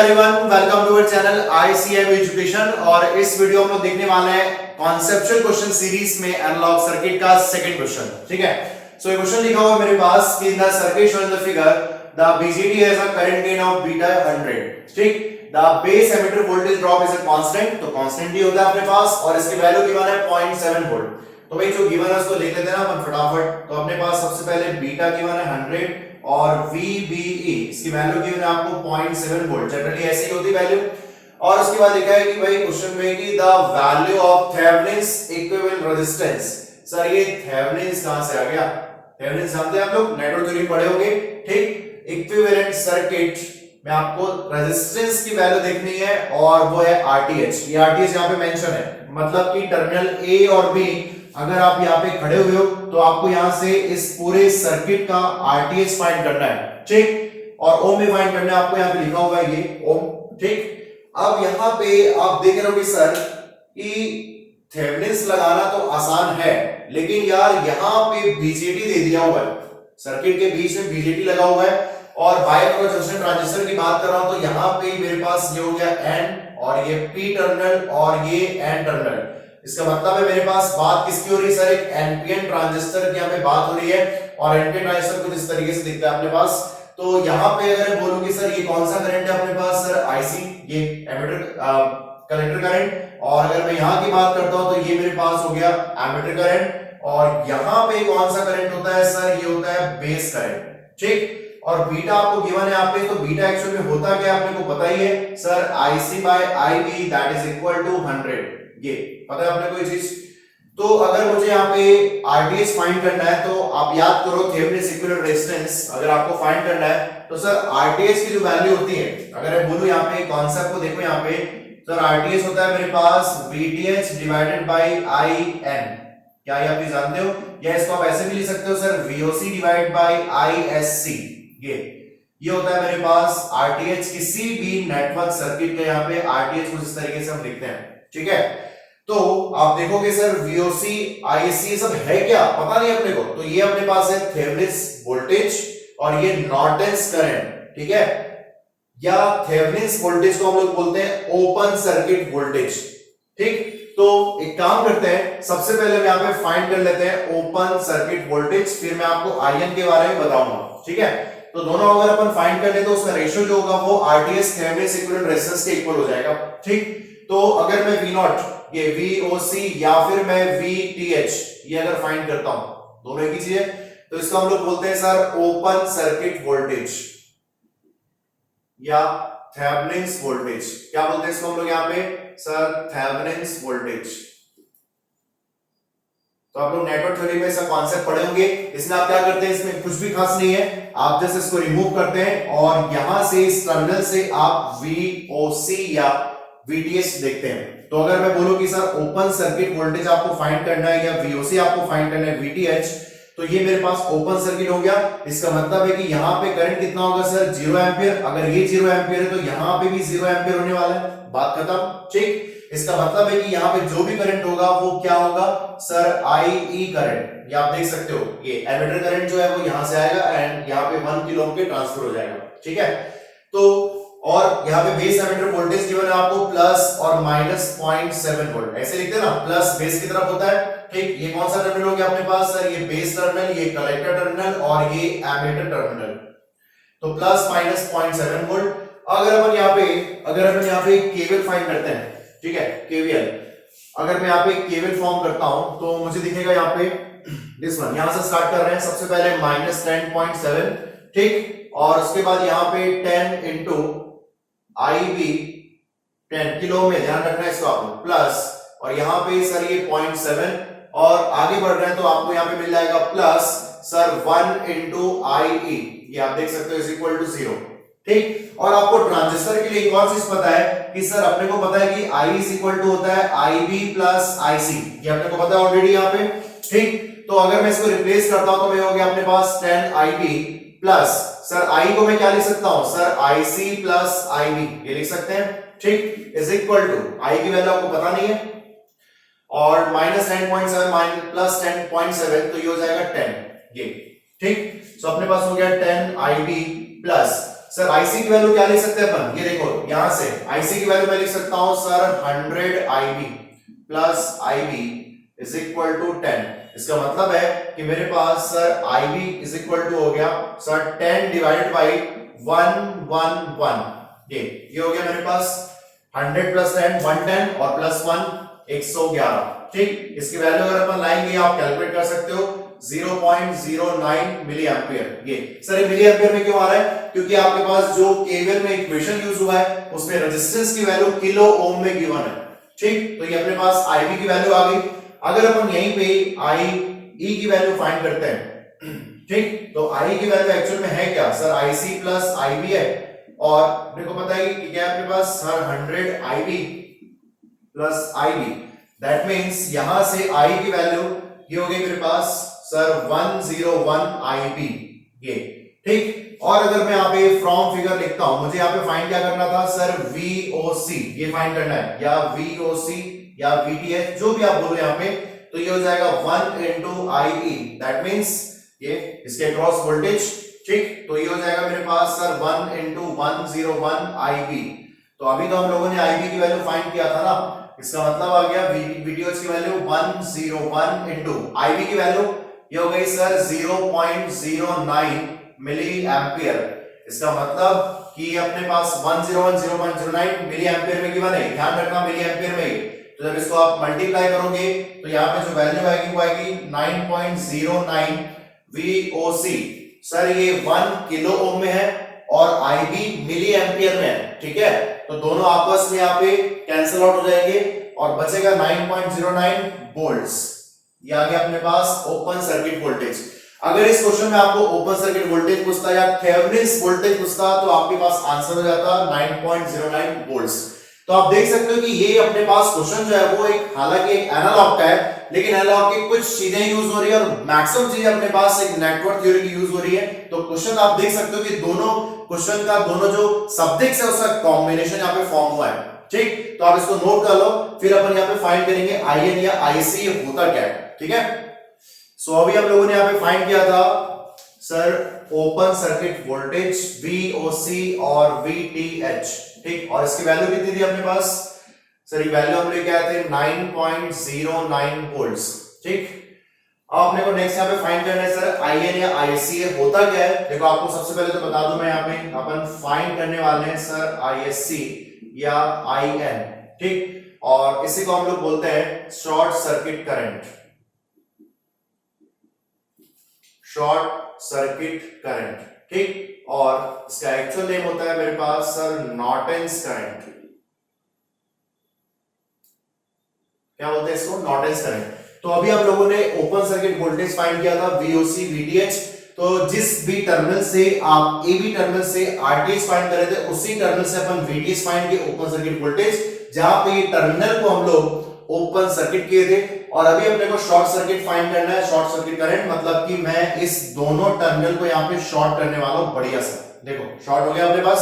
Everyone, welcome to our channel ICM education. और इस video में हम लोग देखने वाले हैं कॉन्सेप्चुअल क्वेश्चन सीरीज में एनालॉग सर्किट का सेकंड क्वेश्चन। ठीक है, सो ये क्वेश्चन लिखा हुआ है मेरे पास कि in the circuit shown in the figure the BJT has a current gain of beta 100। ठीक, the base emitter voltage drop is a constant, तो कांस्टेंट ही होता है अपने पास, और इसकी वैल्यू गिवन है 0.7 वोल्ट। तो भाई जो गिवन है उसको लिख लेते हैं ना अपन फटाफट। तो अपने पास सबसे पहले बीटा गिवन है 100 और VBE इसकी वैल्यू गिवन है आपको 0.7 वोल्ट। जनरली ऐसी ही होती वैल्यू। और उसके बाद लिखा है कि भाई क्वेश्चन में कि the value of Thevenin's equivalent resistance. Sir ये थेवेनिन्स कहां से आ गया? थेवेनिन्स जानते हैं आप लोग, नेटवर्क थ्योरी पढ़े होंगे। ठीक, इक्विवेलेंट सर्किट में आपको रेजिस्टेंस की वैल्यू देखनी है और वो है RTH। ये RTH यहां पे मेंशन है, मतलब कि टर्मिनल A और B अगर आप यहाँ पे खड़े हुए हो तो आपको यहां से इस पूरे सर्किट का RTH फाइंड करना है। ठीक, और ओम भी फाइंड करना है आपको, यहाँ पे लिखा हुआ है ये ओम। ठीक, अब यहाँ पे आप देख रहे हो कि सर कि थेवेनिन्स लगाना तो आसान है, लेकिन यार यहाँ पे BJT दे दिया हुआ है, सर्किट के बीच में BJT लगा हुआ है। और बायपोलर जंक्शन ट्रांजिस्टर की बात कर रहा हूं तो यहाँ पे मेरे पास ये हो गया N और ये P टर्मिनल और ये N टर्मिनल। इसका मतलब है मेरे पास बात किसकी हो रही है सर? एक NPN ट्रांजिस्टर की यहाँ पे बात हो रही है। और NPN ट्रांजिस्टर कुछ इस तरीके से दिखता है अपने पास। तो यहाँ पे अगर मैं बोलूं कि सर ये कौन सा करंट है अपने पास? सर IC, ये एमिटर कलेक्टर करंट। और अगर मैं यहाँ की बात करता हूं तो ये मेरे पास हो गया एमिटर करंट। और यहाँ पे कौन सा करंट होता है सर? ये होता है बेस करंट। ठीक, और बीटा आपको गिवन है यहाँ पे, तो बीटा एक्चुअली में होता क्या है आपने को पता ही है sir, IC/IB that is equal to 100। ये पता है आपने कोई चीज? तो अगर मुझे यहाँ पे RTH फाइंड करना है तो आप याद करो थेवेनिन्स इक्विवेलेंट रेजिस्टेंस अगर आपको फाइंड करना है तो सर RTH की जो वैल्यू होती है, अगर मैं बोलूं यहाँ पे कॉन्सेप्ट को देखो यहाँ पे, सर RTH होता है मेरे पास VTH डिवाइडेड बाय IN। क्या ये आप जानते हो? या इसको आप ऐसे भी लिख सकते हो sir VOC divided by ISC। ये होता है मेरे पास RTH किसी भी नेटवर्क सर्किट के यहाँ पे RTH कुछ इस तरीके से हम लिखते हैं। ठीक है, तो आप देखोगे सर VOC ISC सब है क्या पता नहीं अपने को, तो ये अपने पास है थेवेनिन्स वोल्टेज और ये नॉर्टन्स करंट। ठीक है, या थेवेनिन्स वोल्टेज को हम लोग बोलते हैं ओपन सर्किट वोल्टेज। ठीक, तो एक काम करते हैं, सबसे पहले हम यहाँ पे फाइंड कर लेते हैं ओपन सर्किट वोल्टेज, फिर मैं आपको IN के बारे में बताऊंगा। ठीक है, तो दोनों अगर अपन फाइंड कर ले तो उसका रेशियो जो होगा वो RTH थेवेनिन्स इक्विवेलेंट रेजिस्टेंस के इक्वल हो जाएगा। ठीक, तो अगर मैं V0 ये VOC या फिर मैं VTH ये अगर फाइंड करता हूं, दोनों एक ही चीज है, तो इसको हम लोग बोलते हैं सर ओपन सर्किट वोल्टेज या थेवेनिन्स वोल्टेज। क्या बोलते हैं इसको हम लोग यहाँ पे? Sir Thevenin's voltage. तो आप लोग नेटवर्क थ्योरी में इसका कॉन्सेप्ट पढ़े होंगे। इसमें आप क्या करते हैं, इसमें कुछ भी खास नहीं है, आप जैसे इसको रिमूव करते हैं और यहां से इस टर्मिनल से आप VOC या VTH देखते हैं। तो अगर मैं बोलूं कि सर ओपन सर्किट वोल्टेज आपको फाइंड करना है या VOC आपको फाइंड करना है VTH, तो ये मेरे पास ओपन सर्किट हो गया। इसका मतलब है कि यहाँ पे करंट कितना होगा सर? 0 एम्पियर। अगर ये 0 एम्पियर है तो यहाँ पे भी 0 एम्पियर होने वाला है, बात खत्म। ठीक, इसका मतलब है कि यहाँ पे जो भी करंट होगा वो क्या होगा सर? IE current. ये आप देख सकते हो, ये एमिटर करंट जो है वो यहां से आएगा एंड यहाँ पे 1 किलो ओम पे ट्रांसफर हो जाएगा। ठीक है, तो और यहाँ पे बेस एमिटर वोल्टेज गिवन है आपको प्लस और माइनस 0.7 वोल्ट, ऐसे लिखते हैं ना, प्लस बेस की तरफ होता है। ठीक, ये कौन सा टर्मिनल हो गया अपने पास सर? ये बेस टर्मिनल, ये कलेक्टर टर्मिनल और ये एमिटर टर्मिनल। तो प्लस माइनस 0.7 वोल्ट। अगर अपन यहाँ पे केवीएल फाइंड करते हैं, ठीक है, केवीएल अगर मैं यहाँ पे केवीएल फॉर्म करता हूं तो मुझे दिखेगा यहाँ पे दिस वन, यहां से स्टार्ट कर रहे हैं सबसे पहले माइनस 10.7। ठीक, और उसके बाद यहाँ पे 10 इंटू IB 10 किलो में, ध्यान रखना है इसको आप लोग, प्लस और यहाँ पे सर ये 0.7 और आगे बढ़ रहे हैं तो आपको यहाँ पे मिल जाएगा प्लस सर 1 इंटू IE, ये आप देख सकते हो इज इक्वल टू 0। ठीक, और आपको ट्रांजिस्टर के लिए एक और चीज पता है कि सर अपने को पता है कि I इज इक्वल टू होता है IB प्लस IC, ये अपने को पता है ऑलरेडी यहाँ पे। ठीक, तो अगर मैं इसको रिप्लेस करता हूं तो मैं हो गया अपने पास 10 IB प्लस सर I को मैं क्या लिख सकता हूं सर? IC प्लस IB, ये लिख सकते हैं। ठीक, इज इक्वल टू I की वैल्यू आपको पता नहीं है और माइनस 10.7 माइनस प्लस 10.7 तो ये हो जाएगा 10 ये। ठीक, सो अपने पास हो गया 10 IB प्लस सर आईसी की वैल्यू क्या लिख सकते हैं अपन, ये देखो यहां से आईसी की वैल्यू मैं लिख सकता हूं sir 100 IB plus IB is equal to 10। इसका मतलब है कि मेरे पास sir IB is equal to हो गया सर 10 डिवाइडेड बाई 111, ये हो गया मेरे पास 100 प्लस 10 110 और प्लस 1 111। ठीक, इसकी वैल्यू अगर अपन लाएंगे आप कैलकुलेट कर सकते हो 0.09 मिली एम्पियर। ये सर ये मिली एम्पियर में क्यों आ रहा है, क्योंकि आपके पास जो केवीएल में इक्वेशन यूज हुआ है उसमें रेजिस्टेंस की वैल्यू किलो ओम में गिवन है। ठीक, तो ये अपने पास आईबी की वैल्यू आ गई। अगर अपन यहीं पे आई ई की वैल्यू फाइंड करते हैं, ठीक, तो आई की वैल्यू एक्चुअल में है क्या सर, आईसी प्लस आईबी है, और मेरे को पता है कि क्या है अपने पास sir 100 IB plus IB, that means यहां से आई की वैल्यू ये हो गई मेरे पास सर 101 आईबी, ये ठीक। और अगर मैं यहाँ पे फ्रॉम फिगर लिखता हूं, मुझे यहाँ पे फाइंड क्या करना था सर, वीओसी ये फाइंड करना है, या वीओसी या वीटीएच जो भी आप बोल रहे हैं यहाँ पे, तो ये हो जाएगा 1 into IE, दैट मींस ये इसके अक्रॉस वोल्टेज। ठीक, तो ये हो जाएगा मेरे पास सर 1 into 101 IB। तो अभी तो हम लोगों ने IB की वैल्यू फाइंड किया था ना, इसका मतलब आ गया वीटीएच की वैल्यू 101 into IB की वैल्यू ये हो गई सर 0.09 मिली एम्पियर। इसका मतलब कि अपने पास 101 मिली एम्पियर में गिवन है, ध्यान रखना मिली एम्पियर में। तो जब इसको आप मल्टीप्लाई करोगे तो यहाँ पे जो वैल्यू आएगी वो आएगी 9.09 VOC। सर ये 1 किलो ओम में है और IB मिली एम्पियर में है, ठीक है, तो दोनों आपस में यहाँ पे कैंसिल आउट हो जाएंगे और बचेगा 9.09 वोल्ट्स। ये आ गया अपने पास ओपन सर्किट वोल्टेज। अगर इस क्वेश्चन में आपको ओपन सर्किट वोल्टेज पूछता या थेवेनिन वोल्टेज पूछता तो आपके पास आंसर हो जाता 9.09 वोल्ट्स। तो आप देख सकते हो कि ये अपने पास क्वेश्चन जो है वो एक हालांकि एक एनालॉग का है, लेकिन एनालॉग की कुछ चीजें यूज हो रही है और मैक्सिमम चीजें अपने पास एक नेटवर्क थ्योरी की यूज हो रही है। तो क्वेश्चन आप देख सकते हो कि दोनों क्वेश्चन का दोनों जो सब्जेक्ट्स है उसका कॉम्बिनेशन यहाँ पे फॉर्म हुआ है। ठीक, तो आप इसको नोट कर लो, फिर अपन यहाँ पे फाइंड करेंगे आईएन या आईसी होता क्या है। ठीक है, सो अभी हम लोगों ने यहाँ पे फाइंड किया था sir open circuit voltage VOC और VTH। ठीक, और इसकी वैल्यू कितनी थी अपने पास सर, ये वैल्यू हम लेके आए थे 9.09 वोल्ट्स। ठीक, अब अपने को नेक्स्ट यहाँ पे फाइंड करना है सर आईएन या आईएससी होता क्या है। देखो आपको सबसे पहले तो बता दूं मैं, यहाँ पे अपन फाइंड करने वाले हैं सर आईएससी या आईएन। ठीक, और इसी को हम लोग बोलते हैं short circuit current, short circuit current. ठीक, और इसका एक्चुअल नेम होता है मेरे पास सर नॉर्टन्स करंट। क्या बोलते हैं इसको, नॉर्टन्स करंट। तो अभी हम लोगों ने ओपन सर्किट वोल्टेज फाइंड किया था VOC VTH। तो जिस भी टर्मिनल से आप AB टर्मिनल से RTH फाइंड कर रहे थे उसी टर्मिनल से अपन VTH फाइंड किए ओपन सर्किट वोल्टेज, जहां पे ये टर्मिनल को हम लोग ओपन सर्किट किए थे। और अभी अपने को शॉर्ट सर्किट फाइंड करना है, शॉर्ट सर्किट करंट, मतलब कि मैं इस दोनों टर्मिनल को यहाँ पे शॉर्ट करने वाला हूं बढ़िया से। देखो शॉर्ट हो गया अपने पास,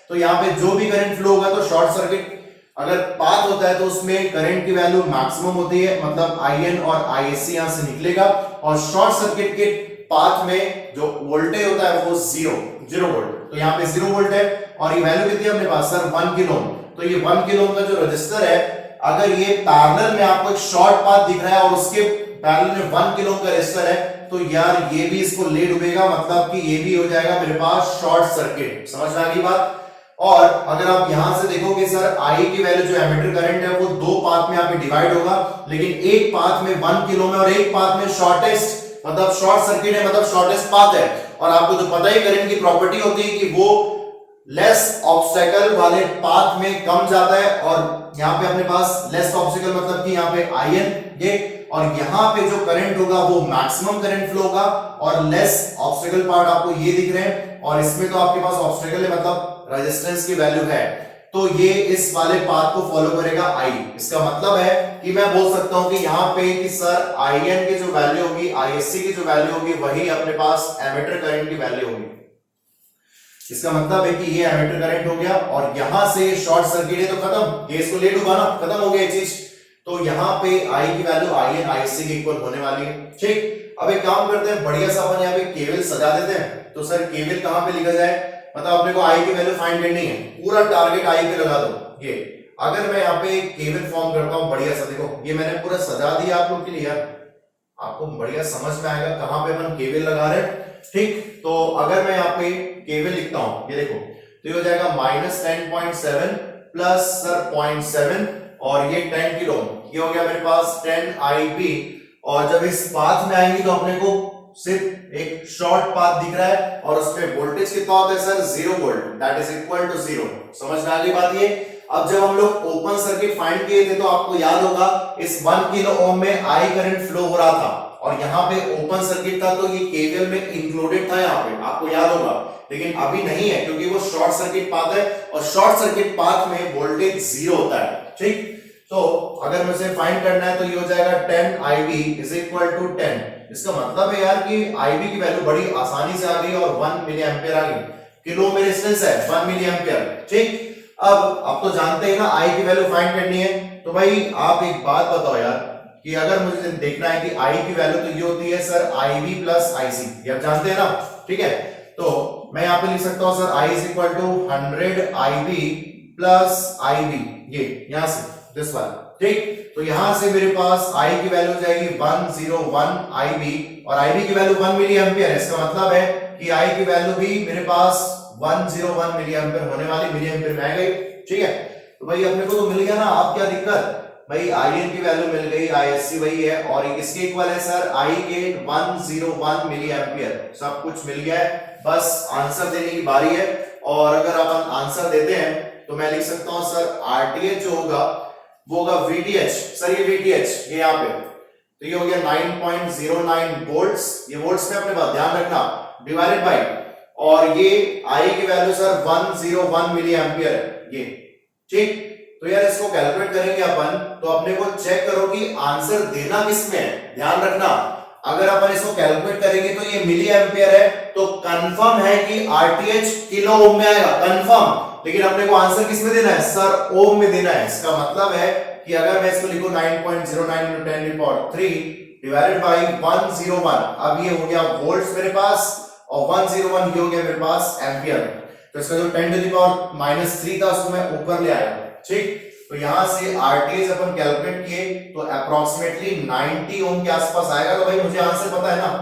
तो यहाँ पे जो भी करंट फ्लो होगा तो शॉर्ट सर्किट अगर पाथ होता है तो उसमें करंट की वैल्यू मैक्सिमम होती है, मतलब आईएन और आईएससी यहां से निकलेगा। और शॉर्ट सर्किट के पाथ में जो वोल्टेज होता है वो जीरो वोल्ट, तो यहाँ पे 0 वोल्ट है। और ये वैल्यू कितनी है अपने पास सर 1 किलो। तो ये 1 किलो का जो रजिस्टर है, अगर ये पैरेलल में आपको एक शॉर्ट पाथ दिख रहा है और उसके पैरेलल में 1 किलो का रजिस्टर है, तो यार ये भी इसको ले डूबेगा, मतलब कि ये भी हो जाएगा मेरे पास शॉर्ट सर्किट। समझ में आ गई बात। और अगर आप यहां से देखोगे सर आई की वैल्यू जो एमीटर करंट है वो 2 पाथ में यहाँ पे डिवाइड होगा, लेकिन एक पाथ में 1 किलो में और एक पाथ में शॉर्टेस्ट, मतलब शॉर्ट सर्किट है, मतलब शॉर्टेस्ट पाथ है। और आपको तो पता ही करंट की प्रॉपर्टी होती है कि वो लेस ऑब्स्टेकल वाले पाथ में कम जाता है। और यहाँ पे अपने पास लेस ऑब्स्टेकल मतलब कि यहाँ पे आईएन ये, और यहाँ पे जो करंट होगा वो मैक्सिमम करंट फ्लो होगा। और लेस ऑब्स्टेकल पार्ट आपको ये दिख रहे हैं, और इसमें तो आपके पास ऑब्स्टेकल है मतलब रेजिस्टेंस की वैल्यू है, तो ये इस वाले पाथ को फॉलो करेगा आई। इसका मतलब है कि मैं बोल सकता हूं कि यहाँ पे कि सर आईएन की जो वैल्यू होगी, आईएससी की जो वैल्यू होगी, वही अपने पास एमीटर करंट की वैल्यू होगी। इसका मतलब है कि ये एमीटर करंट हो गया और यहां से शॉर्ट सर्किट है तो खत्म, ये इसको ले डूबा ना, खत्म हो गया ये चीज। तो यहाँ पे आई की वैल्यू आईएन आईएससी के इक्वल होने वाली है। ठीक, अब एक काम करते हैं, बढ़िया सा अपन यहाँ पे केवल सजा देते हैं। तो सर केवल कहां पे लिखा जाए, मतलब अपने को आई की वैल्यू फाइंड करनी है, पूरा टारगेट आई पे लगा दो। ये अगर मैं यहाँ पे केवल फॉर्म करता हूं बढ़िया सा, देखो ये मैंने पूरा सजा दिया आप लोग के लिए, आपको बढ़िया समझ में आएगा कहां पे अपन केवल लगा रहे हैं। ठीक, तो अगर मैं यहाँ पे केवल लिखता हूं, ये देखो तो ये हो जाएगा -10.7 प्लस सर 0.7 और ये 10 किलो, ये हो गया मेरे पास 10 IB। और जब इस पाथ में आएंगे तो अपने को सिर्फ एक शॉर्ट पाथ दिख रहा है और उसमें वोल्टेज कितना होता है sir 0 volt, that is equal to 0। समझ में आ गई बात ये। अब जब हम लोग ओपन सर्किट फाइंड किए थे तो आपको याद होगा इस 1 किलो ओम में आई करंट फ्लो हो रहा था और यहाँ पे ओपन सर्किट था तो ये केवीएल में इंक्लूडेड था, यहाँ पे आपको याद होगा। लेकिन अभी नहीं है क्योंकि वो शॉर्ट सर्किट पाथ है और शॉर्ट सर्किट पाथ में वोल्टेज 0 होता है। ठीक, तो अगर मुझे फाइंड करना है तो ये हो जाएगा 10 IB इज इक्वल टू 10। इसका मतलब है यार कि IB की वैल्यू बड़ी आसानी से आ गई और 1 मिली एम्पियर आ गई। किलो में रेजिस्टेंस है 1 मिली एम्पियर। ठीक, अब तो जानते हैं ना I की वैल्यू फाइंड करनी है, तो भाई आप एक बात बताओ यार कि अगर मुझे देखना है कि I की वैल्यू तो ये होती है सर IB प्लस IC, ये आप जानते हैं ना। ठीक है, तो मैं यहाँ पे लिख सकता हूँ sir I is equal to 100 IB plus IB, ये यहां से दिस वाला। ठीक, तो यहां से मेरे पास I की वैल्यू हो जाएगी 101 IB और IB की वैल्यू 1 मिली एम्पियर है। इसका मतलब है कि I की वैल्यू भी मेरे पास 101 मिली एम्पियर होने वाली, मिली एम्पियर में आ गई। ठीक है, तो भाई अपने को तो मिल गया ना, आप क्या दिक्कत भाई, IN की वैल्यू मिल गई, ISC वही है और किसके इक्वल है सर I के 101 मिली एम्पियर, सब कुछ मिल गया है, बस आंसर देने की बारी है। और अगर आप आंसर देते हैं तो मैं लिख सकता हूं सर RTH जो होगा वो होगा VTH, सर ये VTH ये यहाँ पे, तो ये हो गया 9.09 वोल्ट्स, ये वोल्ट्स में अपने बात ध्यान रखना, डिवाइडेड बाय, और ये I की वैल्यू सर 101 मिली एम्पियर है ये। ठीक, तो यार इसको कैलकुलेट करेंगे अपन, तो अपने को चेक करो कि आंसर देना किसमें है, ध्यान रखना। अगर अपन इसको कैलकुलेट करेंगे तो ये मिली एम्पियर है, तो कंफर्म है कि RTH किलो ओम में आएगा, कंफर्म। लेकिन अपने को आंसर किस में देना है सर, ओम में देना है। इसका मतलब है कि अगर मैं इसको लिखूं 9.09 into 10 to the power 3 divided by 101, अब ये हो गया वोल्ट्स मेरे पास और 101 ये हो गया मेरे पास एम्पियर। तो इसका जो 10 to the power -3 था उसको मैं ऊपर ले आया। ठीक, तो यहां से RTH अपन कैलकुलेट किए तो अप्रोक्सीमेटली 90 ओम के आसपास आएगा। तो भाई मुझे आंसर पता है ना,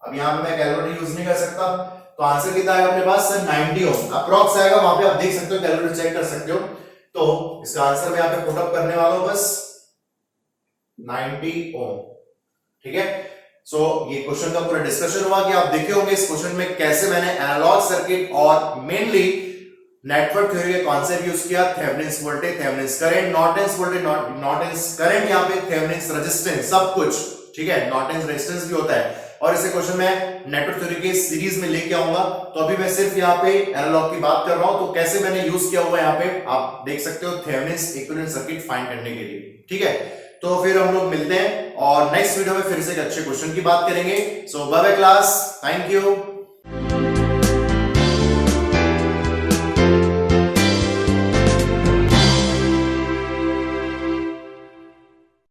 अब यहां पे मैं कैलकुलेटर यूज नहीं कर सकता, तो आंसर कितना आएगा अपने पास सर 90 ओम अप्रोक्स आएगा, वहां पे आप देख सकते हो, कैलकुलेटर चेक कर सकते हो। तो इसका आंसर मैं यहां पे पुट अप करने वाला हूं बस 90 ओम। ठीक है, सो ये क्वेश्चन का पूरा डिस्कशन हुआ कि आप देखे होंगे इस क्वेश्चन में कैसे मैंने एनालॉग सर्किट और मेनली नेटवर्क थ्योरी का कॉन्सेप्ट यूज किया, Thevenin's voltage, Thevenin's current, Norton's voltage, Norton's current, यहाँ पे थेवेनिन्स रेजिस्टेंस, सब कुछ। ठीक है, नॉर्टन्स रेजिस्टेंस भी होता है और इसे क्वेश्चन मैं नेटवर्क थ्योरी के सीरीज में लेके आऊंगा। तो अभी मैं सिर्फ यहाँ पे एनालॉग की बात कर रहा हूं, तो कैसे मैंने यूज किया हुआ यहाँ पे आप देख सकते हो, थेवेनिन्स इक्विवेलेंट सर्किट फाइंड करने के लिए। ठीक है, तो फिर हम लोग मिलते हैं और नेक्स्ट वीडियो में फिर से एक अच्छे क्वेश्चन की बात करेंगे। So bye bye class, thank you.